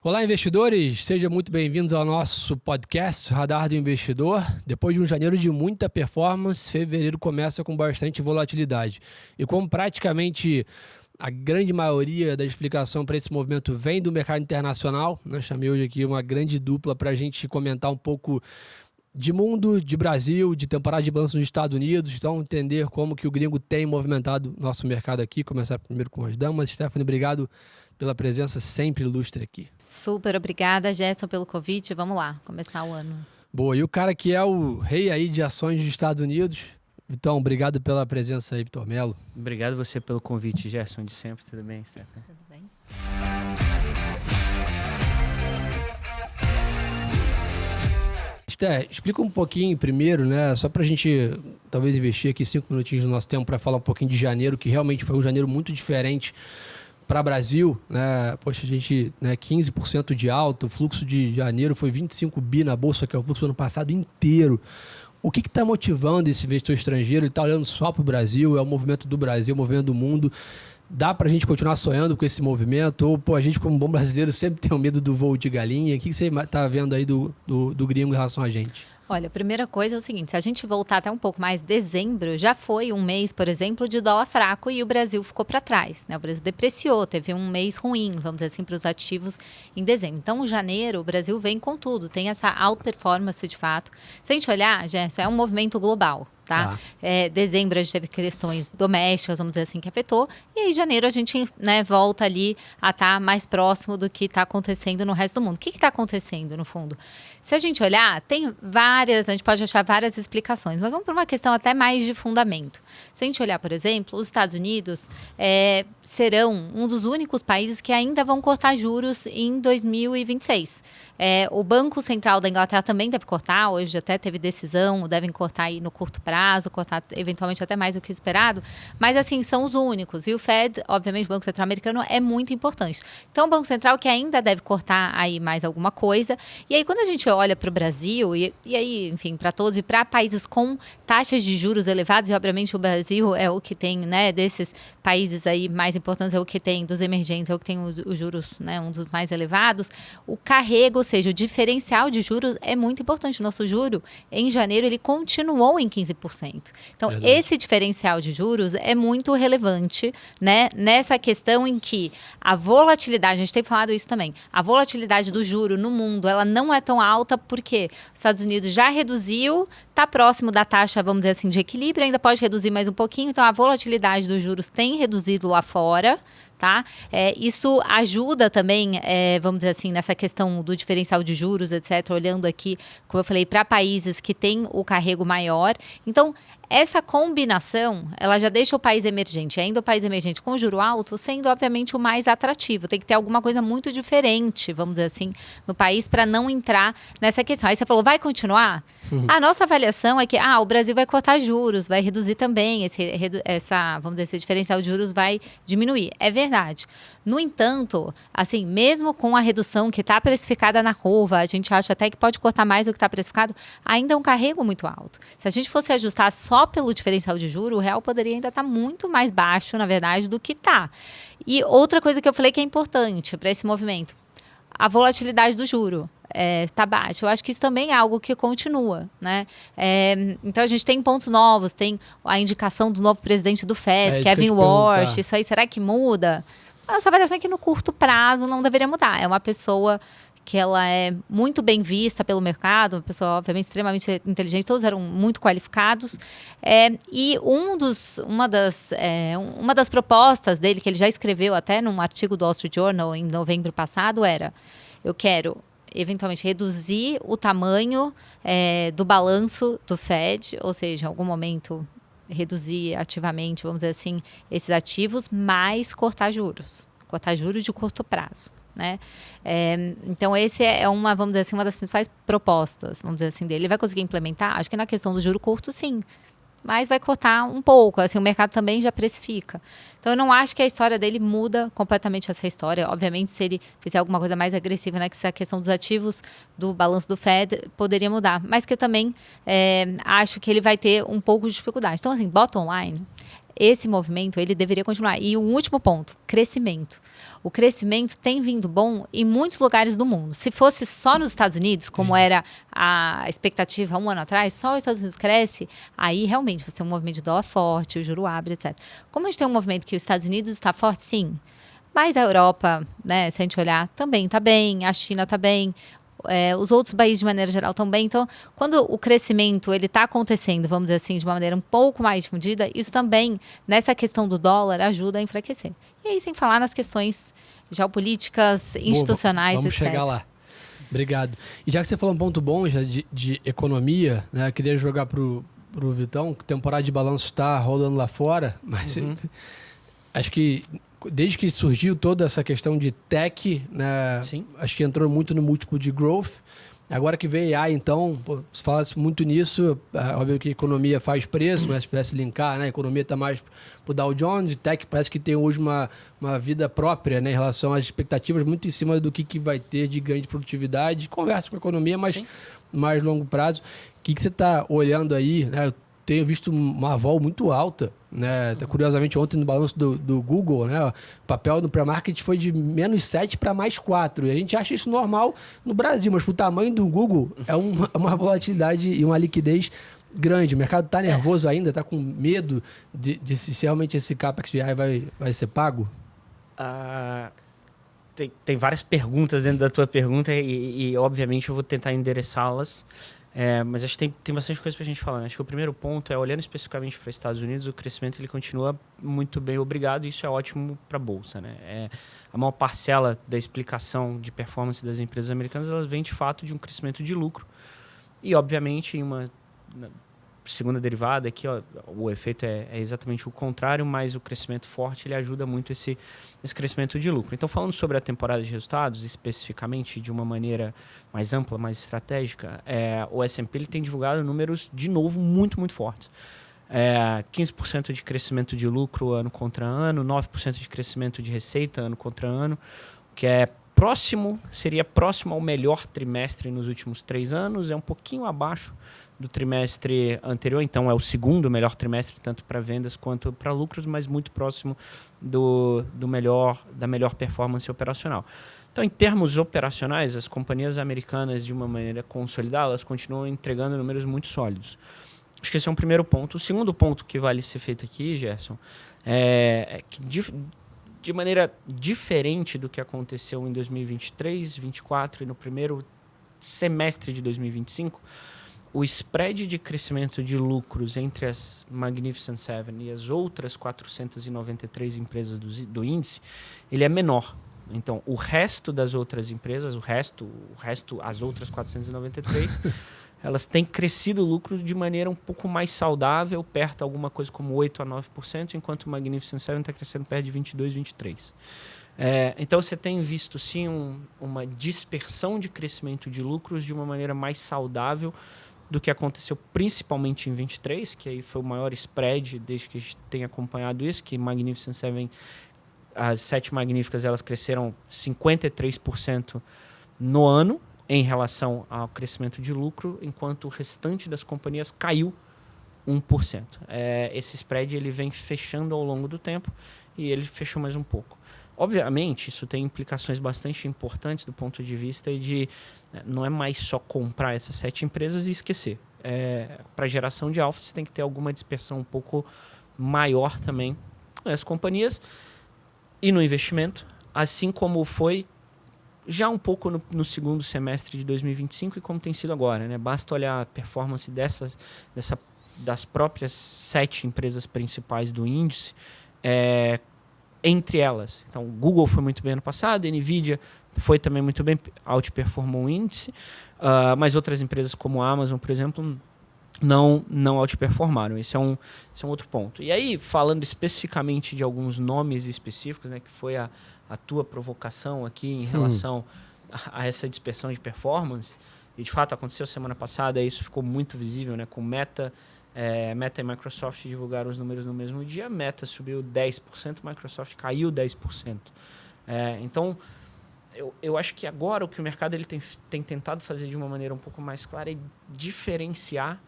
Olá, investidores! Sejam muito bem-vindos ao nosso podcast Radar do Investidor. Depois de um janeiro de muita performance, fevereiro começa com bastante volatilidade. E como praticamente a grande maioria da explicação para esse movimento vem do mercado internacional, nós chamei hoje aqui uma grande dupla para a gente comentar um pouco de mundo, de Brasil, de temporada de balanço nos Estados Unidos, então entender como que o gringo tem movimentado nosso mercado aqui. Começar primeiro com as damas. Stephanie, obrigado pela presença sempre ilustre aqui. Super obrigada, Gerson, pelo convite. Vamos lá, começar o ano. Boa, e o cara que é o rei aí de ações dos Estados Unidos, Vitão, obrigado pela presença aí, Vitor Melo. Obrigado você pelo convite, Gerson, de sempre. Tudo bem, Stephanie? Tudo bem? Sté, explica um pouquinho primeiro, né? Só pra gente talvez investir aqui 5 minutinhos do nosso tempo para falar um pouquinho de janeiro, que realmente foi um janeiro muito diferente para o Brasil, né? Poxa, a gente, né, 15% de alta, o fluxo de janeiro foi 25 bi na bolsa, que é o fluxo do ano passado inteiro. O que está motivando esse investidor estrangeiro? Ele está olhando só para o Brasil? É o movimento do Brasil, o movimento do mundo? Dá para a gente continuar sonhando com esse movimento? Ou pô, a gente, como bom brasileiro, sempre tem o medo do voo de galinha? O que você está vendo aí do gringo em relação a gente? Olha, a primeira coisa é o seguinte, se a gente voltar até um pouco mais, dezembro já foi um mês, por exemplo, de dólar fraco e o Brasil ficou para trás, né? O Brasil depreciou, teve um mês ruim, vamos dizer assim, para os ativos em dezembro. Então, em janeiro, o Brasil vem com tudo, tem essa outperformance de fato. Se a gente olhar, Gerson, é um movimento global. Tá? Dezembro a gente teve questões domésticas, vamos dizer assim, que afetou. E aí, janeiro, a gente, né, volta ali a estar mais próximo do que está acontecendo no resto do mundo. O que está acontecendo, no fundo? Se a gente olhar, tem várias, a gente pode achar várias explicações, mas vamos por uma questão até mais de fundamento. Se a gente olhar, por exemplo, os Estados Unidos serão um dos únicos países que ainda vão cortar juros em 2026. O Banco Central da Inglaterra também deve cortar, hoje até teve decisão, devem cortar aí no curto prazo, cortar eventualmente até mais do que esperado, mas assim, são os únicos. E o Fed, obviamente, o Banco Central americano é muito importante. Então, o Banco Central que ainda deve cortar aí mais alguma coisa. E aí, quando a gente olha para o Brasil, e aí, enfim, para todos, e para países com taxas de juros elevadas, e obviamente o Brasil é o que tem, né, desses países aí mais importantes, é o que tem, dos emergentes, é o que tem os juros, né, um dos mais elevados, o carrego, ou seja, o diferencial de juros é muito importante. O nosso juro, em janeiro, ele continuou em 15%. Então, esse diferencial de juros é muito relevante, né, nessa questão em que a volatilidade, a gente tem falado isso também, a volatilidade do juro no mundo, ela não é tão alta porque os Estados Unidos já reduziu, está próximo da taxa, vamos dizer assim, de equilíbrio, ainda pode reduzir mais um pouquinho, então a volatilidade dos juros tem reduzido lá fora. Tá? Isso ajuda também, vamos dizer assim, nessa questão do diferencial de juros, etc., olhando aqui, como eu falei, para países que têm o carrego maior. Então, essa combinação, ela já deixa o país emergente, ainda o país emergente com juro alto, sendo, obviamente, o mais atrativo. Tem que ter alguma coisa muito diferente, vamos dizer assim, no país para não entrar nessa questão. Aí você falou, vai continuar? A nossa avaliação é que o Brasil vai cortar juros, vai reduzir também, vamos dizer, esse diferencial de juros vai diminuir. É verdade. No entanto, assim, mesmo com a redução que está precificada na curva, a gente acha até que pode cortar mais do que está precificado, ainda é um carrego muito alto. Se a gente fosse ajustar só pelo diferencial de juros, o real poderia ainda estar muito mais baixo, na verdade, do que está. E outra coisa que eu falei que é importante para esse movimento, a volatilidade do juro. Está baixo. Eu acho que isso também é algo que continua, né? Então a gente tem pontos novos, tem a indicação do novo presidente do Fed, Kevin Warsh. Isso aí, será que muda? A nossa avaliação é que no curto prazo não deveria mudar. É uma pessoa que ela é muito bem vista pelo mercado, uma pessoa, obviamente, extremamente inteligente, todos eram muito qualificados. E uma das propostas dele, que ele já escreveu até num artigo do Wall Street Journal em novembro passado, era: eu quero eventualmente reduzir o tamanho do balanço do Fed, ou seja, em algum momento reduzir ativamente, vamos dizer assim, esses ativos, mas cortar juros de curto prazo. Né? Então, esse vamos dizer assim, uma das principais propostas, vamos dizer assim, dele. Ele vai conseguir implementar? Acho que na questão do juro curto, sim. Mas vai cortar um pouco, assim, o mercado também já precifica. Então, eu não acho que a história dele muda completamente essa história. Obviamente, se ele fizer alguma coisa mais agressiva, né, que essa questão dos ativos do balanço do Fed poderia mudar. Mas que eu também acho que ele vai ter um pouco de dificuldade. Então, assim, bottom line, esse movimento ele deveria continuar. E o último ponto, crescimento. O crescimento tem vindo bom em muitos lugares do mundo. Se fosse só nos Estados Unidos, como era a expectativa há um ano atrás, só os Estados Unidos cresce, aí realmente você tem um movimento de dólar forte, o juro abre, etc. Como a gente tem um movimento que os Estados Unidos está forte, sim. Mas a Europa, né, se a gente olhar, também está bem, a China está bem, os outros países de maneira geral estão bem. Então, quando o crescimento ele está acontecendo, vamos dizer assim, de uma maneira um pouco mais difundida, isso também, nessa questão do dólar, ajuda a enfraquecer. E aí, sem falar nas questões geopolíticas, institucionais, vamos etc. chegar lá. Obrigado. E já que você falou um ponto bom já de economia, né, eu queria jogar pro Vitão, que temporada de balanço está rolando lá fora, mas acho que desde que surgiu toda essa questão de tech, né, acho que entrou muito no múltiplo de growth. Agora que veio AI, então, se fala muito nisso, óbvio que a economia faz preço, mas se pudesse linkar, né, a economia está mais para o Dow Jones, tech parece que tem hoje uma vida própria, né, em relação às expectativas, muito em cima do que vai ter de ganho de produtividade, conversa com a economia, mas mais longo prazo. O que você está olhando aí, né? Eu tenho visto uma vol muito alta, né? Curiosamente, ontem no balanço do Google, né, o papel do pré-market foi de -7 para +4. E a gente acha isso normal no Brasil, mas para o tamanho do Google é uma volatilidade e uma liquidez grande. O mercado está nervoso ainda, está com medo de se realmente esse CAPEX vai ser pago? Tem várias perguntas dentro da tua pergunta e obviamente, eu vou tentar endereçá-las. Mas acho que tem bastante coisa para a gente falar, né? Acho que o primeiro ponto é, olhando especificamente para os Estados Unidos, o crescimento ele continua muito bem, obrigado, e isso é ótimo para a Bolsa, né? A maior parcela da explicação de performance das empresas americanas ela vem, de fato, de um crescimento de lucro. E, obviamente, em uma segunda derivada aqui, o efeito é exatamente o contrário, mas o crescimento forte ele ajuda muito esse crescimento de lucro. Então, falando sobre a temporada de resultados, especificamente de uma maneira mais ampla, mais estratégica, o S&P ele tem divulgado números, de novo, muito, muito fortes. 15% de crescimento de lucro ano contra ano, 9% de crescimento de receita ano contra ano, que seria próximo ao melhor trimestre nos últimos 3 anos, é um pouquinho abaixo do trimestre anterior, então é o segundo melhor trimestre, tanto para vendas quanto para lucros, mas muito próximo da melhor performance operacional. Então, em termos operacionais, as companhias americanas, de uma maneira consolidada, elas continuam entregando números muito sólidos. Acho que esse é um primeiro ponto. O segundo ponto que vale ser feito aqui, Gerson, é que de maneira diferente do que aconteceu em 2023, 2024 e no primeiro semestre de 2025, o spread de crescimento de lucros entre as Magnificent Seven e as outras 493 empresas do índice, ele é menor. Então, o resto das outras empresas, as outras 493, elas têm crescido o lucro de maneira um pouco mais saudável, perto de alguma coisa como 8% a 9%, enquanto o Magnificent Seven está crescendo perto de 22%, 23%. Então, você tem visto, sim, uma dispersão de crescimento de lucros de uma maneira mais saudável do que aconteceu principalmente em 23, que aí foi o maior spread desde que a gente tem acompanhado isso, que Magnificent Seven, as 7 magníficas, elas cresceram 53% no ano em relação ao crescimento de lucro, enquanto o restante das companhias caiu 1%. Esse spread ele vem fechando ao longo do tempo e ele fechou mais um pouco. Obviamente, isso tem implicações bastante importantes do ponto de vista de não é mais só comprar essas 7 empresas e esquecer. Para geração de alfa, você tem que ter alguma dispersão um pouco maior também nas companhias e no investimento, assim como foi já um pouco no segundo semestre de 2025 e como tem sido agora, né? Basta olhar a performance das próprias 7 empresas principais do índice, entre elas. Então, o Google foi muito bem ano passado, a NVIDIA foi também muito bem, outperformou o índice, mas outras empresas como a Amazon, por exemplo, não outperformaram. Esse é um outro ponto. E aí, falando especificamente de alguns nomes específicos, né, que foi a tua provocação aqui em relação a essa dispersão de performance, e de fato aconteceu semana passada, isso ficou muito visível, né, com Meta e Microsoft divulgaram os números no mesmo dia. Meta subiu 10%, Microsoft caiu 10%. Então, eu acho que agora o que o mercado ele tem tentado fazer de uma maneira um pouco mais clara é diferenciar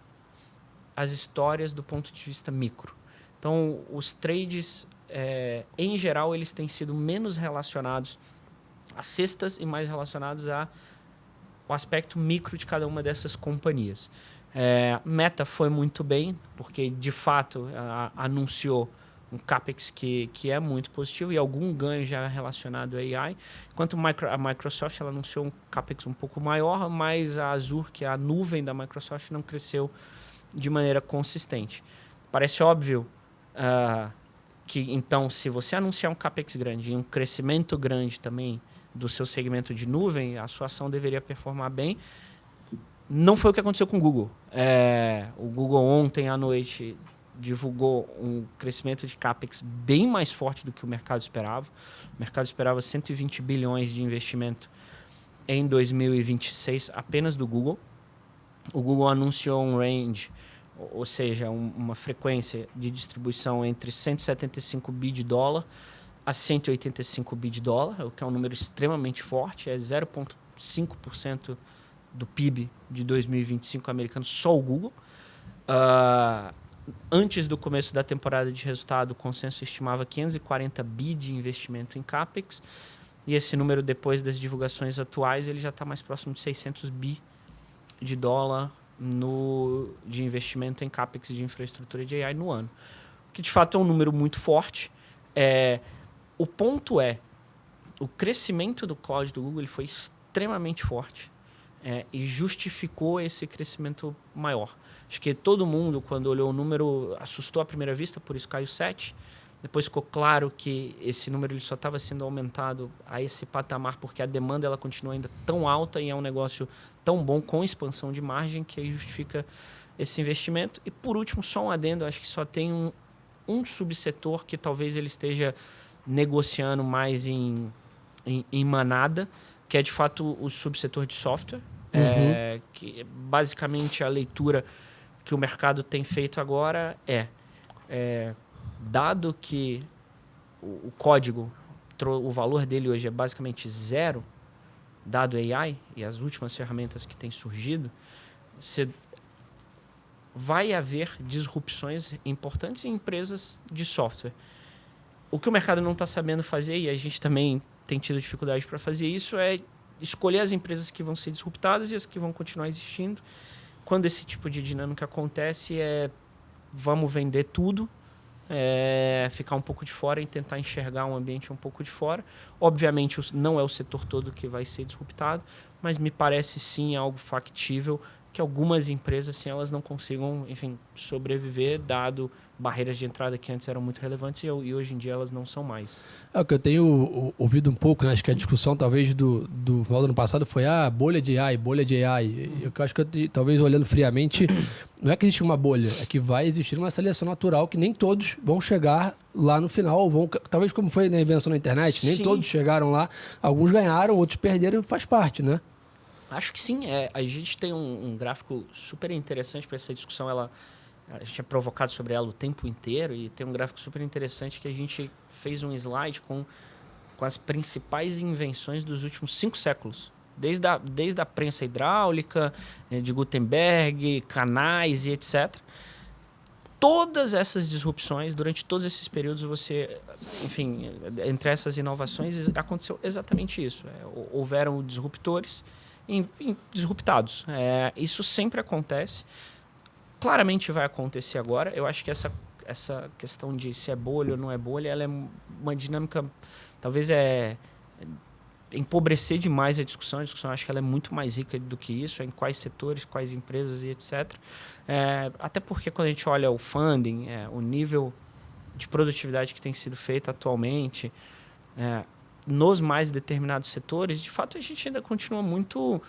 as histórias do ponto de vista micro. Então, os trades, em geral, eles têm sido menos relacionados a cestas e mais relacionados ao aspecto micro de cada uma dessas companhias. Meta foi muito bem, porque, de fato, anunciou um CAPEX que é muito positivo e algum ganho já relacionado a AI. Enquanto a Microsoft ela anunciou um CAPEX um pouco maior, mas a Azure, que é a nuvem da Microsoft, não cresceu de maneira consistente. Parece óbvio que, então, se você anunciar um CAPEX grande e um crescimento grande também do seu segmento de nuvem, a sua ação deveria performar bem. Não foi o que aconteceu com o Google. O Google ontem à noite divulgou um crescimento de CAPEX bem mais forte do que o mercado esperava. O mercado esperava 120 bilhões de investimento em 2026 apenas do Google. O Google anunciou um range, ou seja, uma frequência de distribuição entre 175 bi de dólar a 185 bi de dólar, o que é um número extremamente forte, é 0,5% do PIB de 2025 americano, só o Google. Antes do começo da temporada de resultado, o consenso estimava 540 bi de investimento em CAPEX, e esse número, depois das divulgações atuais, ele já está mais próximo de 600 bi de dólar de investimento em CAPEX de infraestrutura de AI no ano. Que, de fato, é um número muito forte. O ponto o crescimento do cloud do Google ele foi extremamente forte e justificou esse crescimento maior. Acho que todo mundo, quando olhou o número, assustou à primeira vista, por isso caiu 7%. Depois ficou claro que esse número ele só estava sendo aumentado a esse patamar porque a demanda ela continua ainda tão alta e é um negócio tão bom com expansão de margem que aí justifica esse investimento. E, por último, só um adendo, acho que só tem um subsetor que talvez ele esteja negociando mais em manada, que é, de fato, o subsetor de software. Que basicamente a leitura que o mercado tem feito agora dado que o código, o valor dele hoje é basicamente zero, dado AI e as últimas ferramentas que têm surgido, vai haver disrupções importantes em empresas de software. O que o mercado não está sabendo fazer, e a gente também tem tido dificuldade para fazer isso, é escolher as empresas que vão ser disruptadas e as que vão continuar existindo. Quando esse tipo de dinâmica acontece, vamos vender tudo, ficar um pouco de fora e tentar enxergar um ambiente um pouco de fora. Obviamente, não é o setor todo que vai ser disruptado, mas me parece sim algo factível que algumas empresas assim, elas não consigam, enfim, sobreviver, dado barreiras de entrada que antes eram muito relevantes e hoje em dia elas não são mais. O que eu tenho ouvido um pouco, né? Acho que a discussão talvez do final do ano passado foi bolha de AI, bolha de AI. Eu acho que talvez olhando friamente, não é que existe uma bolha, é que vai existir uma seleção natural que nem todos vão chegar lá no final, talvez como foi na invenção da internet, nem todos chegaram lá, alguns ganharam, outros perderam, faz parte, né? Acho que sim. A gente tem um gráfico super interessante para essa discussão. A gente é provocado sobre ela o tempo inteiro e tem um gráfico super interessante que a gente fez um slide com as principais invenções dos últimos 5 séculos. Desde a prensa hidráulica, de Gutenberg, canais e etc. Todas essas disrupções, durante todos esses períodos, enfim, entre essas inovações, aconteceu exatamente isso. Houveram disruptores disruptados. Isso sempre acontece. Claramente vai acontecer agora. Eu acho que essa questão de se é bolha ou não é bolha, ela é uma dinâmica, talvez empobrecer demais a discussão. A discussão acho que ela é muito mais rica do que isso, em quais setores, quais empresas e etc. Até porque quando a gente olha o funding, o nível de produtividade que tem sido feito atualmente, nos mais determinados setores, de fato a gente ainda continua muito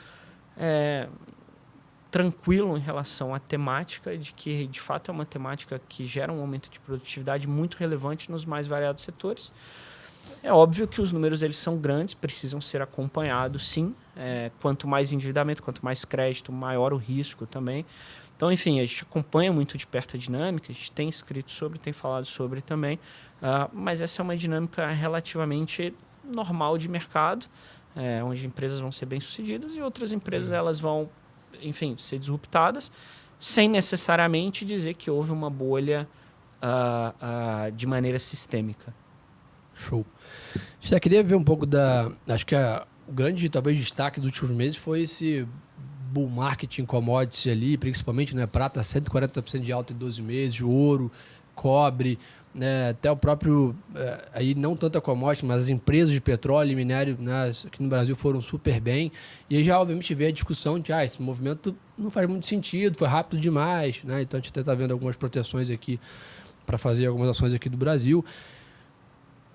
tranquilo em relação à temática, de que de fato é uma temática que gera um aumento de produtividade muito relevante nos mais variados setores. É óbvio que os números eles são grandes, precisam ser acompanhados, sim. Quanto mais endividamento, quanto mais crédito, maior o risco também. Então, enfim, a gente acompanha muito de perto a dinâmica, a gente tem escrito sobre, tem falado sobre também, mas essa é uma dinâmica relativamente normal de mercado, onde empresas vão ser bem-sucedidas e outras empresas elas vão, enfim, ser disruptadas, sem necessariamente dizer que houve uma bolha de maneira sistêmica. Show. Já queria ver um pouco acho que o grande, talvez, destaque dos últimos meses foi esse bull market em commodities ali, principalmente, né? Prata 140% de alta em 12 meses, ouro, cobre, né? Até o próprio, aí não tanta commodity, mas as empresas de petróleo e minério, né? Aqui no Brasil foram super bem. E aí já, obviamente, veio a discussão de, esse movimento não faz muito sentido, foi rápido demais, né? Então a gente até está vendo algumas proteções aqui para fazer algumas ações aqui do Brasil.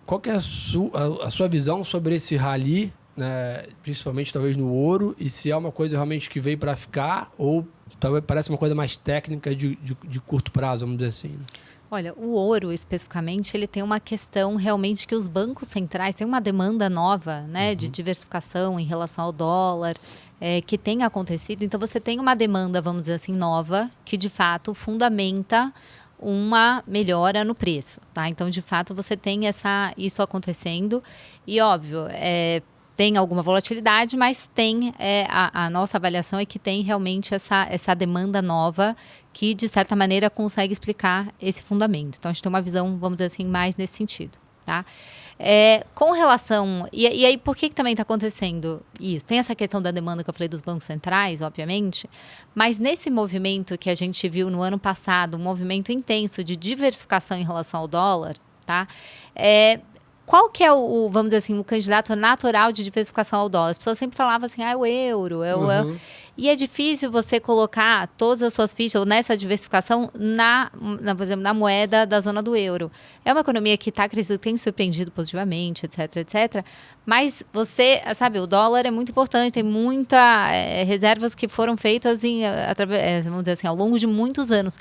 Qual que é a sua visão sobre esse rally, né, principalmente talvez no ouro, e se é uma coisa realmente que veio para ficar ou talvez parece uma coisa mais técnica de curto prazo, vamos dizer assim? Olha, o ouro especificamente, ele tem uma questão realmente que os bancos centrais têm uma demanda nova, né, de diversificação em relação ao dólar, que tem acontecido. Então você tem uma demanda, vamos dizer assim, nova, que de fato fundamenta uma melhora no preço, tá? Então, de fato, você tem isso acontecendo e, óbvio, tem alguma volatilidade, mas tem a nossa avaliação é que tem realmente essa demanda nova que, de certa maneira, consegue explicar esse fundamento. Então, a gente tem uma visão, vamos dizer assim, mais nesse sentido, tá? Com relação... E aí, por que também está acontecendo isso? Tem essa questão da demanda que eu falei dos bancos centrais, obviamente, mas nesse movimento que a gente viu no ano passado, um movimento intenso de diversificação em relação ao dólar, tá? Qual que é vamos dizer assim, o candidato natural de diversificação ao dólar? As pessoas sempre falavam assim, o euro, E é difícil você colocar todas as suas fichas nessa diversificação por exemplo, na moeda da zona do euro. É uma economia que está crescendo, tem surpreendido positivamente, etc, etc. Mas você, sabe, o dólar é muito importante, tem muitas reservas que foram feitas vamos dizer assim, ao longo de muitos anos.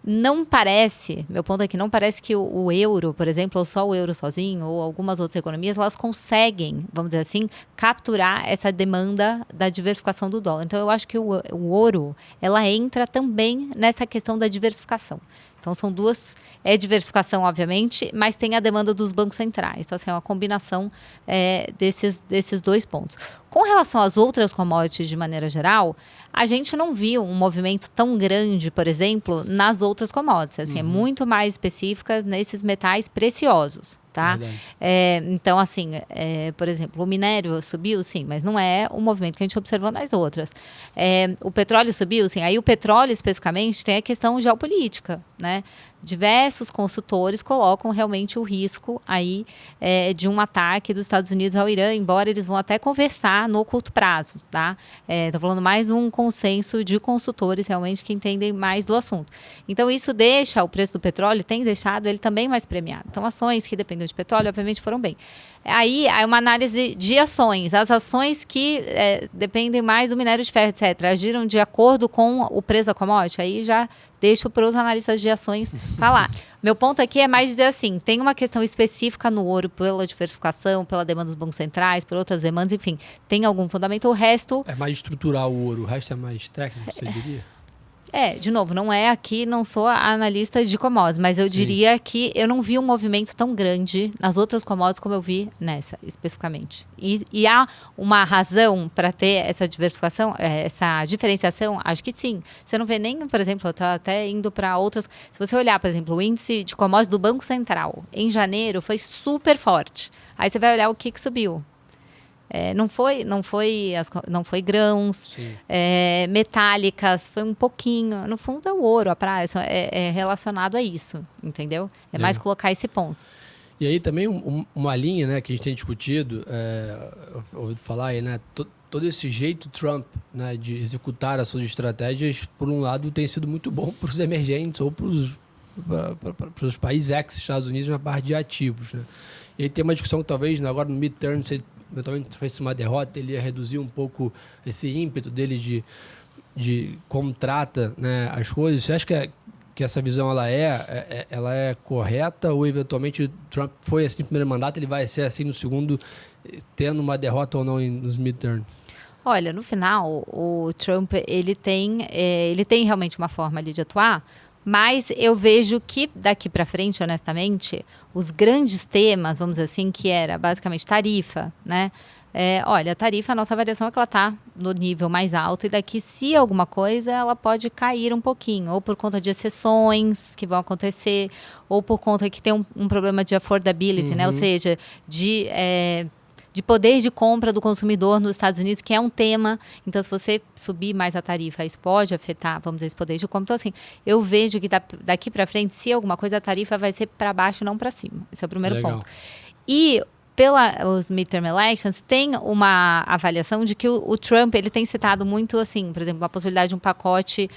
Não parece, meu ponto é que não parece que o euro, por exemplo, ou só o euro sozinho, ou algumas outras economias, elas conseguem, vamos dizer assim, capturar essa demanda da diversificação do dólar. Então, eu acho que o ouro, ela entra também nessa questão da diversificação. Então, são duas... É diversificação, obviamente, mas tem a demanda dos bancos centrais. Então, assim, é uma combinação desses dois pontos. Com relação às outras commodities, de maneira geral, a gente não viu um movimento tão grande, por exemplo, nas outras commodities. Assim, é muito mais específica nesses metais preciosos, tá? Então, assim, por exemplo, o minério subiu, sim, mas não é o movimento que a gente observou nas outras. O petróleo subiu, sim. Aí o petróleo, especificamente, tem a questão geopolítica, né? Diversos consultores colocam realmente o risco aí de um ataque dos Estados Unidos ao Irã, embora eles vão até conversar no curto prazo, tá? Estou falando mais um consenso de consultores realmente que entendem mais do assunto. Então, isso deixa o preço do petróleo, tem deixado ele também mais premiado. Então, ações que dependem de petróleo, obviamente, foram bem. Aí, é uma análise de ações. As ações que dependem mais do minério de ferro, etc., agiram de acordo com o preço da commodity, aí já deixo para os analistas de ações falar. Meu ponto aqui é mais dizer assim, tem uma questão específica no ouro pela diversificação, pela demanda dos bancos centrais, por outras demandas, enfim, tem algum fundamento. O resto... É mais estrutural o ouro, o resto é mais técnico, você diria? De novo, não sou a analista de commodities, mas eu diria que eu não vi um movimento tão grande nas outras commodities como eu vi nessa, especificamente. E há uma razão para ter essa diversificação, essa diferenciação? Acho que sim. Você não vê nem, por exemplo, eu estou até indo para outras... Se você olhar, por exemplo, o índice de commodities do Banco Central, em janeiro, foi super forte. Aí você vai olhar o que subiu. Não foi grãos, metálicas, foi um pouquinho. No fundo é o ouro, a prata, é relacionado a isso, entendeu? É mais colocar esse ponto. E aí também uma linha, né, que a gente tem discutido, ouvido falar aí, né, todo esse jeito Trump, né, de executar as suas estratégias, por um lado, tem sido muito bom para os emergentes ou para os países ex-Estados Unidos na parte de ativos, né? E aí tem uma discussão que talvez agora no midterm, se ele eventualmente fosse uma derrota, ele ia reduzir um pouco esse ímpeto dele de como trata, né, as coisas. Você acha que essa visão ela é correta ou eventualmente o Trump foi assim no primeiro mandato, ele vai ser assim no segundo, tendo uma derrota ou não nos midterm? Olha, no final, o Trump ele tem realmente uma forma ali de atuar, mas eu vejo que daqui para frente, honestamente, os grandes temas, vamos dizer assim, que era basicamente tarifa, né? olha, a tarifa, a nossa avaliação é que ela está no nível mais alto e daqui, se alguma coisa, ela pode cair um pouquinho, ou por conta de exceções que vão acontecer, ou por conta que tem um problema de affordability, né? Ou seja, de poder de compra do consumidor nos Estados Unidos, que é um tema. Então, se você subir mais a tarifa, isso pode afetar, vamos dizer, esse poder de compra. Então, assim, eu vejo que daqui para frente, se alguma coisa, a tarifa vai ser para baixo, não para cima. Esse é o primeiro ponto. E os midterm elections, tem uma avaliação de que o Trump, ele tem citado muito, assim, por exemplo, a possibilidade de um pacote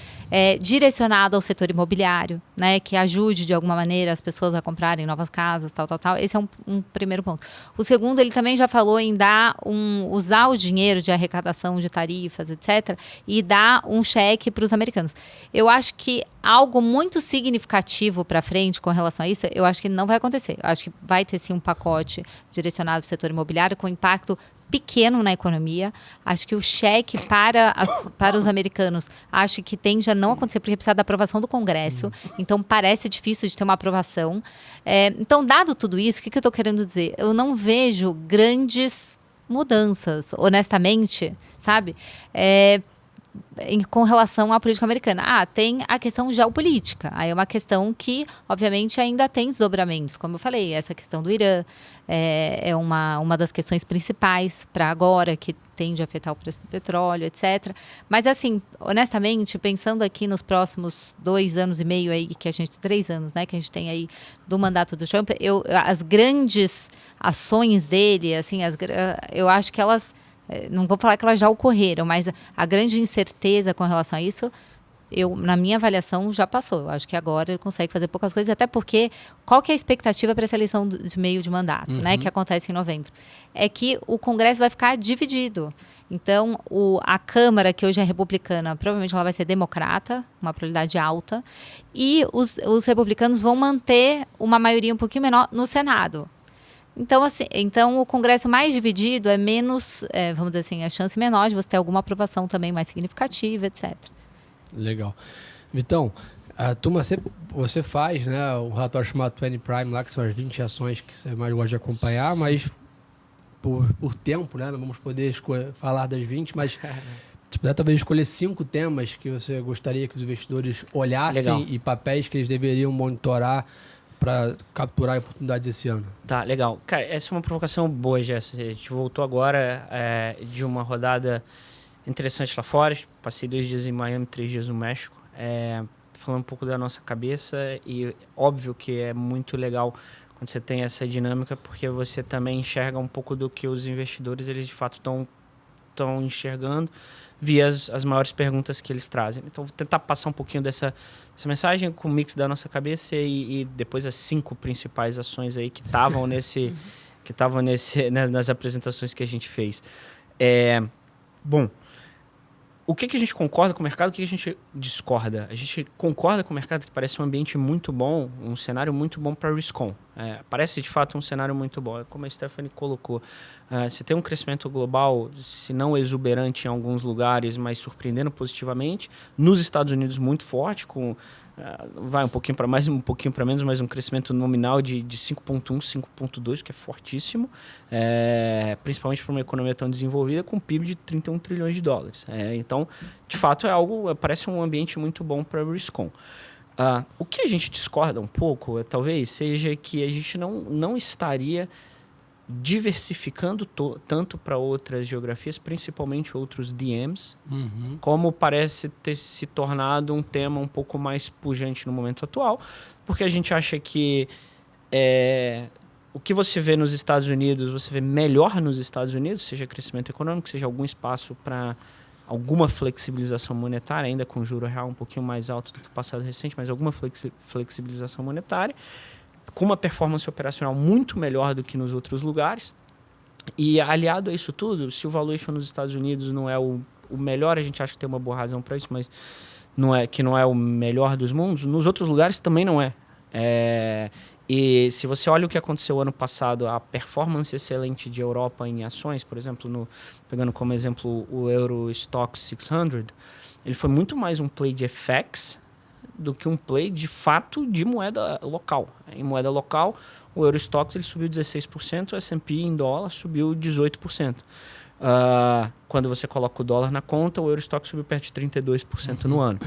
direcionado ao setor imobiliário, né, que ajude de alguma maneira as pessoas a comprarem novas casas, tal. Esse é um primeiro ponto. O segundo, ele também já falou em usar o dinheiro de arrecadação de tarifas, etc., e dar um cheque para os americanos. Eu acho que algo muito significativo para frente com relação a isso, eu acho que não vai acontecer. Eu acho que vai ter sim um pacote direcionado para o setor imobiliário com impacto pequeno na economia. Acho que o cheque para os americanos, acho que tende a não acontecer porque precisa da aprovação do Congresso. Então, parece difícil de ter uma aprovação. Então, dado tudo isso, o que eu estou querendo dizer? Eu não vejo grandes mudanças, honestamente, sabe? Com relação à política americana. Tem a questão geopolítica. Aí é uma questão que, obviamente, ainda tem desdobramentos. Como eu falei, essa questão do Irã é uma das questões principais para agora, que tende a afetar o preço do petróleo, etc. Mas, assim, honestamente, pensando aqui nos próximos 2 anos e meio, aí, 3 anos, né, que a gente tem aí do mandato do Trump, as grandes ações dele, assim, eu acho que elas... Não vou falar que elas já ocorreram, mas a grande incerteza com relação a isso, na minha avaliação, já passou. Eu acho que agora ele consegue fazer poucas coisas, até porque qual que é a expectativa para essa eleição de meio de mandato, né, que acontece em novembro? É que o Congresso vai ficar dividido. Então, a Câmara, que hoje é republicana, provavelmente ela vai ser democrata, uma probabilidade alta, e os republicanos vão manter uma maioria um pouquinho menor no Senado. Então, assim, o Congresso mais dividido é menos, vamos dizer assim, a chance menor de você ter alguma aprovação também mais significativa, etc. Legal. Vitão, a turma você faz, né, um relatório chamado 20 Prime lá, que são as 20 ações que você mais gosta de acompanhar, mas por tempo, né, não vamos poder falar das 20, mas se puder talvez escolher 5 temas que você gostaria que os investidores olhassem. Legal. E papéis que eles deveriam monitorar para capturar oportunidades esse ano. Tá, legal. Cara, essa é uma provocação boa, Jess. A gente voltou agora de uma rodada interessante lá fora. Passei 2 dias em Miami, 3 dias no México. Falando um pouco da nossa cabeça, e óbvio que é muito legal quando você tem essa dinâmica, porque você também enxerga um pouco do que os investidores, eles de fato estão enxergando via as maiores perguntas que eles trazem. Então, vou tentar passar um pouquinho dessa mensagem com o mix da nossa cabeça e depois as 5 principais ações aí que estavam nas apresentações que a gente fez. Bom, o que a gente concorda com o mercado, o que a gente discorda? A gente concorda com o mercado que parece um ambiente muito bom, um cenário muito bom para risk-on. Parece, de fato, um cenário muito bom. Como a Stephanie colocou, você tem um crescimento global, se não exuberante em alguns lugares, mas surpreendendo positivamente. Nos Estados Unidos, muito forte, com vai um pouquinho para mais, um pouquinho para menos, mas um crescimento nominal de 5,1, 5,2, que é fortíssimo, principalmente para uma economia tão desenvolvida, com PIB de 31 trilhões de dólares. Então, de fato, parece um ambiente muito bom para risk-on. O que a gente discorda um pouco, talvez, seja que a gente não estaria diversificando tanto para outras geografias, principalmente outros DMs, como parece ter se tornado um tema um pouco mais pujante no momento atual, porque a gente acha que o que você vê nos Estados Unidos, você vê melhor nos Estados Unidos, seja crescimento econômico, seja algum espaço para alguma flexibilização monetária, ainda com juro real um pouquinho mais alto do que o passado recente, mas alguma flexibilização monetária, com uma performance operacional muito melhor do que nos outros lugares. E aliado a isso tudo, se o valuation nos Estados Unidos não é o melhor, a gente acha que tem uma boa razão para isso, mas não é o melhor dos mundos, nos outros lugares também não é. E se você olha o que aconteceu ano passado, a performance excelente de Europa em ações, por exemplo, pegando como exemplo o Euro Stoxx 600, ele foi muito mais um play de FX do que um play de fato de moeda local. Em moeda local, o Eurostoxx ele subiu 16%, o S&P em dólar subiu 18%. Quando você coloca o dólar na conta, o Eurostoxx subiu perto de 32% no ano.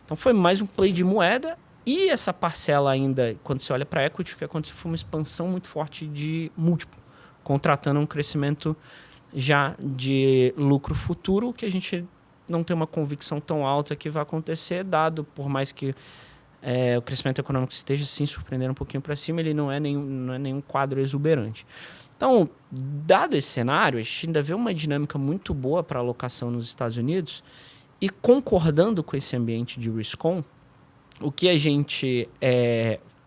Então foi mais um play de moeda. E essa parcela ainda, quando você olha para a equity, o que aconteceu foi uma expansão muito forte de múltiplo, contratando um crescimento já de lucro futuro, que a gente não tem uma convicção tão alta que vai acontecer, dado por mais que o crescimento econômico esteja sim surpreendendo um pouquinho para cima, ele não é nenhum quadro exuberante. Então, dado esse cenário, a gente ainda vê uma dinâmica muito boa para alocação nos Estados Unidos, e concordando com esse ambiente de risk-on, o que a gente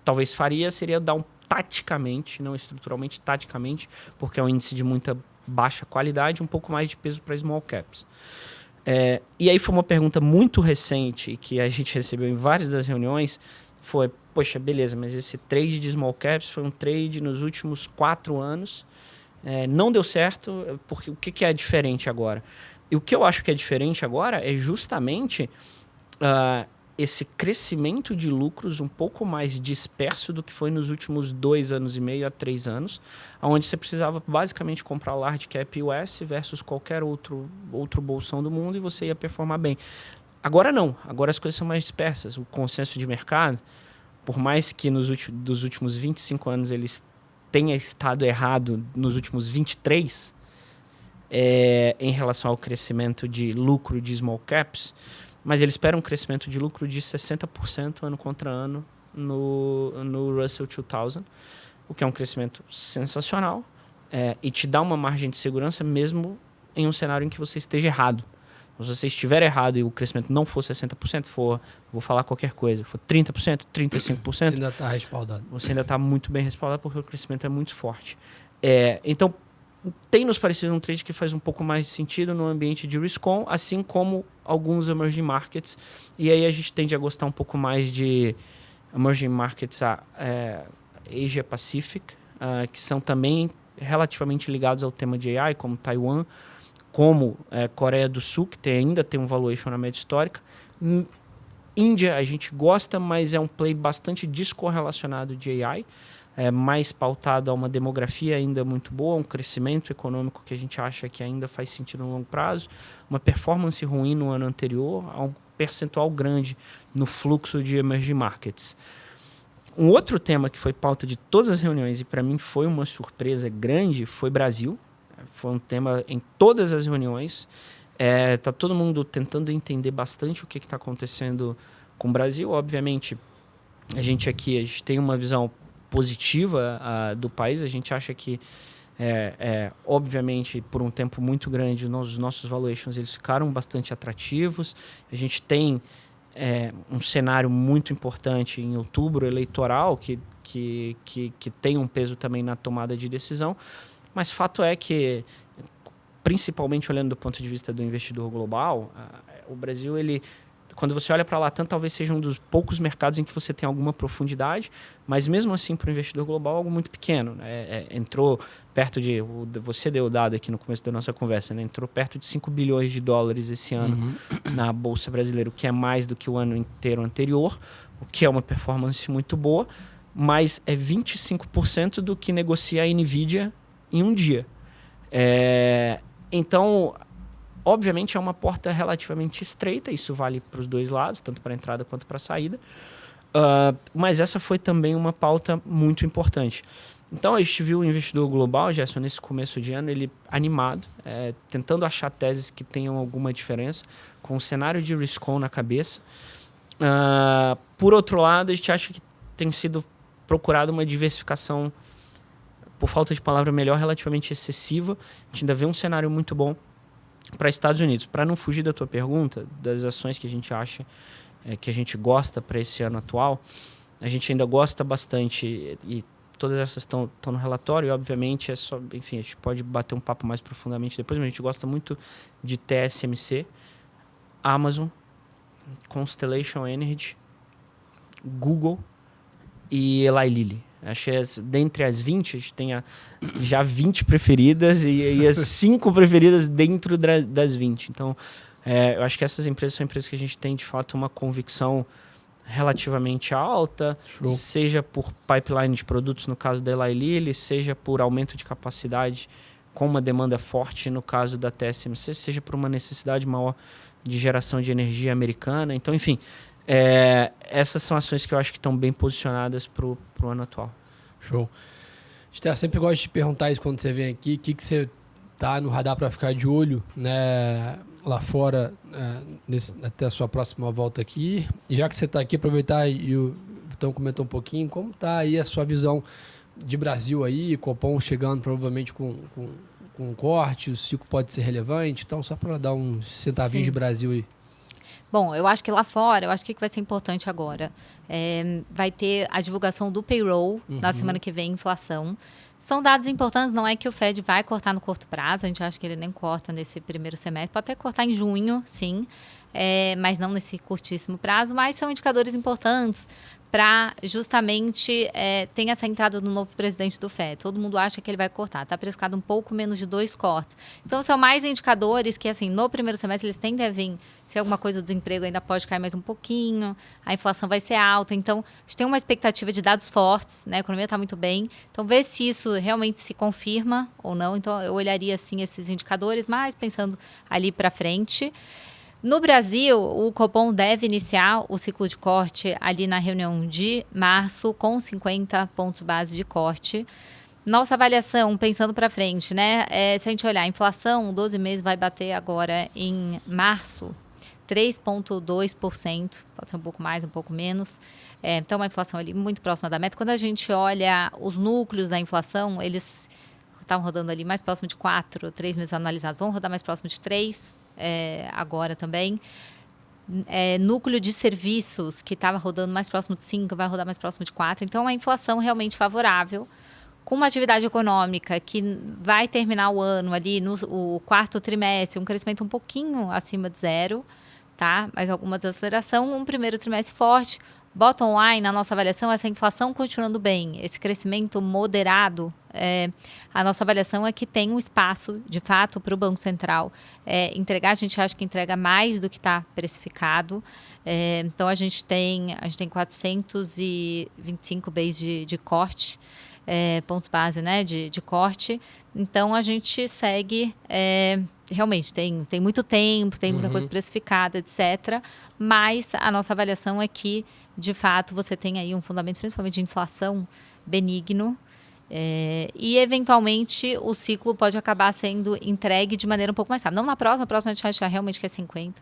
talvez faria seria dar taticamente, não estruturalmente, taticamente, porque é um índice de muita baixa qualidade, um pouco mais de peso para small caps. E aí foi uma pergunta muito recente que a gente recebeu em várias das reuniões, foi, poxa, beleza, mas esse trade de small caps foi um trade nos últimos 4 anos, não deu certo, porque o que é diferente agora? E o que eu acho que é diferente agora é justamente esse crescimento de lucros um pouco mais disperso do que foi nos últimos 2 anos e meio a 3 anos, onde você precisava basicamente comprar large cap US versus qualquer outro bolsão do mundo e você ia performar bem. Agora não, agora as coisas são mais dispersas. O consenso de mercado, por mais que dos últimos 25 anos eles tenha estado errado nos últimos 23, em relação ao crescimento de lucro de small caps, mas ele espera um crescimento de lucro de 60% ano contra ano no Russell 2000, o que é um crescimento sensacional e te dá uma margem de segurança mesmo em um cenário em que você esteja errado. Se você estiver errado e o crescimento não for 60%, vou falar qualquer coisa, for 30%, 35%... Você ainda está respaldado. Você ainda está muito bem respaldado porque o crescimento é muito forte. Então, tem nos parecido um trade que faz um pouco mais de sentido no ambiente de risk-on, assim como alguns emerging markets. E aí a gente tende a gostar um pouco mais de emerging markets Asia Pacific, que são também relativamente ligados ao tema de AI, como Taiwan, como Coreia do Sul, que ainda tem um valuation na média histórica. Índia a gente gosta, mas é um play bastante descorrelacionado de AI, mais pautado a uma demografia ainda muito boa, um crescimento econômico que a gente acha que ainda faz sentido no longo prazo, uma performance ruim no ano anterior, a um percentual grande no fluxo de emerging markets. Um outro tema que foi pauta de todas as reuniões e para mim foi uma surpresa grande foi Brasil. Foi um tema em todas as reuniões. Tá todo mundo tentando entender bastante o que está acontecendo com o Brasil. Obviamente, a gente tem uma visão positiva do país. A gente acha que, obviamente, por um tempo muito grande, os nossos valuations eles ficaram bastante atrativos. A gente tem um cenário muito importante em outubro eleitoral que tem um peso também na tomada de decisão. Mas fato é que, principalmente olhando do ponto de vista do investidor global, o Brasil, quando você olha para a Latam, talvez seja um dos poucos mercados em que você tem alguma profundidade, mas mesmo assim, para o investidor global, algo muito pequeno. Entrou perto de... Você deu o dado aqui no começo da nossa conversa, né? Entrou perto de 5 bilhões de dólares esse ano na Bolsa Brasileira, o que é mais do que o ano inteiro anterior, o que é uma performance muito boa, mas é 25% do que negocia a NVIDIA em um dia. Então, obviamente, é uma porta relativamente estreita, isso vale para os dois lados, tanto para a entrada quanto para a saída, mas essa foi também uma pauta muito importante. Então, a gente viu o investidor global, Gerson, nesse começo de ano, ele animado, tentando achar teses que tenham alguma diferença, com o cenário de risk-on na cabeça. Por outro lado, a gente acha que tem sido procurada uma diversificação, por falta de palavra melhor, relativamente excessiva. A gente ainda vê um cenário muito bom para Estados Unidos. Para não fugir da tua pergunta, das ações que a gente acha, que a gente gosta para esse ano atual, a gente ainda gosta bastante, e todas essas estão no relatório, e obviamente enfim, a gente pode bater um papo mais profundamente depois, mas a gente gosta muito de TSMC, Amazon, Constellation Energy, Google e Eli Lilly. Acho que dentre as 20, a gente tem já 20 preferidas e as 5 preferidas dentro das 20. Então, eu acho que essas empresas são empresas que a gente tem, de fato, uma convicção relativamente alta, seja por pipeline de produtos, no caso da Eli Lilly, seja por aumento de capacidade com uma demanda forte, no caso da TSMC, seja por uma necessidade maior de geração de energia americana. Então, enfim, essas são ações que eu acho que estão bem posicionadas para o ano atual. Show. Esther, sempre gosto de perguntar isso quando você vem aqui, o que você tá no radar para ficar de olho, né, lá fora, até a sua próxima volta aqui. E já que você está aqui, aproveitar e o Vitão comentou um pouquinho, como está aí a sua visão de Brasil aí, Copom chegando provavelmente com um corte, o ciclo pode ser relevante, então só para dar uns centavinhos de Brasil aí. Bom, eu acho que lá fora, eu acho que vai ser importante agora. Vai ter a divulgação do payroll na semana que vem, inflação. São dados importantes, não é que o Fed vai cortar no curto prazo, a gente acha que ele nem corta nesse primeiro semestre, pode até cortar em junho, sim, mas não nesse curtíssimo prazo, mas são indicadores importantes para justamente ter essa entrada do novo presidente do FED. Todo mundo acha que ele vai cortar, está precificado um pouco menos de 2 cortes. Então, são mais indicadores que, assim, no primeiro semestre, eles tendem a vir, se alguma coisa do desemprego ainda pode cair mais um pouquinho, a inflação vai ser alta. Então, a gente tem uma expectativa de dados fortes, né? A economia está muito bem. Então, ver se isso realmente se confirma ou não. Então, eu olharia, assim, esses indicadores, mas pensando ali para frente. No Brasil, o Copom deve iniciar o ciclo de corte ali na reunião de março, com 50 pontos base de corte. Nossa avaliação, pensando para frente, né? Se a gente olhar a inflação, 12 meses vai bater agora em março, 3,2%, pode ser um pouco mais, um pouco menos. Então, uma inflação ali muito próxima da meta. Quando a gente olha os núcleos da inflação, eles estavam rodando ali mais próximo de 4, 3 meses analisados. Vão rodar mais próximo de 3 agora também. Núcleo de serviços, que estava rodando mais próximo de 5, vai rodar mais próximo de 4. Então, a inflação realmente favorável, com uma atividade econômica que vai terminar o ano ali no quarto trimestre, um crescimento um pouquinho acima de 0, tá? Mas alguma desaceleração, um primeiro trimestre forte. Bottom line, na nossa avaliação, essa inflação continuando bem, esse crescimento moderado, a nossa avaliação é que tem um espaço, de fato, para o Banco Central entregar. A gente acha que entrega mais do que está precificado. Então, a gente tem 425 bases de corte, pontos base, né, de corte. Então, a gente segue... realmente, tem muito tempo, tem muita coisa precificada, etc. Mas a nossa avaliação é que, de fato, você tem aí um fundamento, principalmente de inflação, benigno. E, eventualmente, o ciclo pode acabar sendo entregue de maneira um pouco mais rápida. Não na próxima a gente acha realmente que é 50.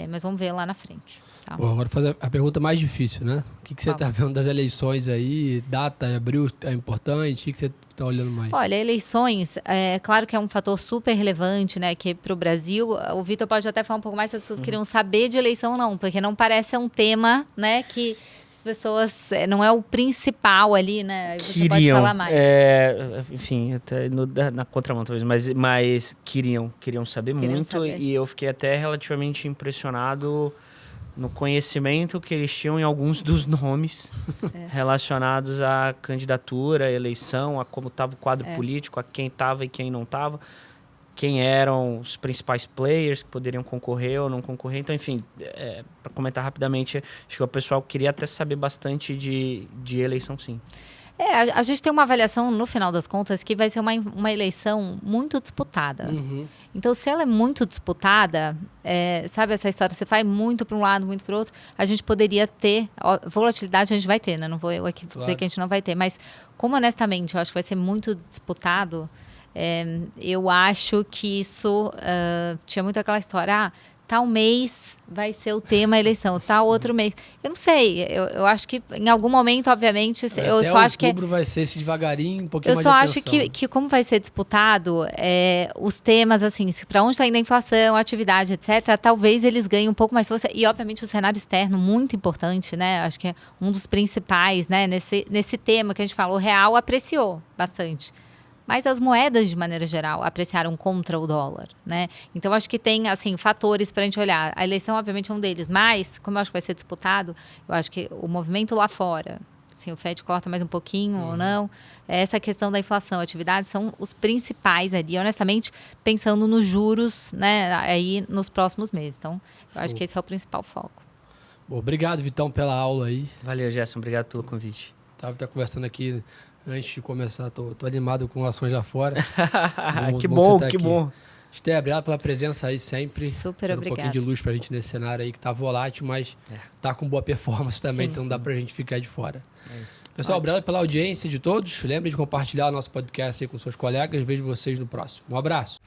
Mas vamos ver lá na frente. Tá? Bom, agora fazer a pergunta mais difícil, né? O que você está vendo das eleições aí? Data, abril é importante? O que você está olhando mais? Olha, eleições, claro que é um fator super relevante, né? Que para o Brasil, o Vitor pode até falar um pouco mais se as pessoas queriam saber de eleição ou não, porque não parece ser um tema, né, que as pessoas... não é o principal ali, né? Você pode falar mais. Enfim, até na contramão talvez, mas queriam saber muito saber. E eu fiquei até relativamente impressionado no conhecimento que eles tinham em alguns dos nomes relacionados à candidatura, à eleição, a como estava o quadro político, a quem estava e quem não estava, quem eram os principais players que poderiam concorrer ou não concorrer. Então, enfim, para comentar rapidamente, acho que o pessoal queria até saber bastante de eleição, sim. A gente tem uma avaliação, no final das contas, que vai ser uma eleição muito disputada. Então, se ela é muito disputada, sabe essa história, você vai muito para um lado, muito para o outro, a gente poderia ter... volatilidade a gente vai ter, né? Não vou eu aqui dizer que a gente não vai ter, mas como, honestamente, eu acho que vai ser muito disputado, eu acho que isso... tinha muito aquela história... tal mês vai ser o tema eleição, tal outro mês. Eu não sei, eu acho que em algum momento, obviamente, eu só acho que... outubro vai ser esse devagarinho, um pouquinho mais de atenção. Eu só acho que como vai ser disputado, os temas, assim, para onde está indo a inflação, a atividade, etc., talvez eles ganhem um pouco mais força. E, obviamente, o cenário externo, muito importante, né? Acho que é um dos principais, né? Nesse tema que a gente falou, o real apreciou bastante. Mas as moedas, de maneira geral, apreciaram contra o dólar, né? Então, acho que tem, assim, fatores para a gente olhar. A eleição, obviamente, é um deles. Mas, como eu acho que vai ser disputado, eu acho que o movimento lá fora, assim, o FED corta mais um pouquinho ou não, essa questão da inflação, atividade, são os principais ali, honestamente, pensando nos juros, né, aí nos próximos meses. Então, eu acho que esse é o principal foco. Obrigado, Vitão, pela aula aí. Valeu, Gerson. Obrigado pelo convite. Tava até conversando aqui antes de começar. Tô animado com ações lá fora. Que bom, que bom. Esté, obrigado pela presença aí sempre. Super obrigado. Um pouquinho de luz pra gente nesse cenário aí que tá volátil, mas tá com boa performance também, Sim. então não dá pra gente ficar de fora. É isso. Pessoal, obrigado pela audiência de todos. Lembre de compartilhar o nosso podcast aí com seus colegas. Vejo vocês no próximo. Um abraço.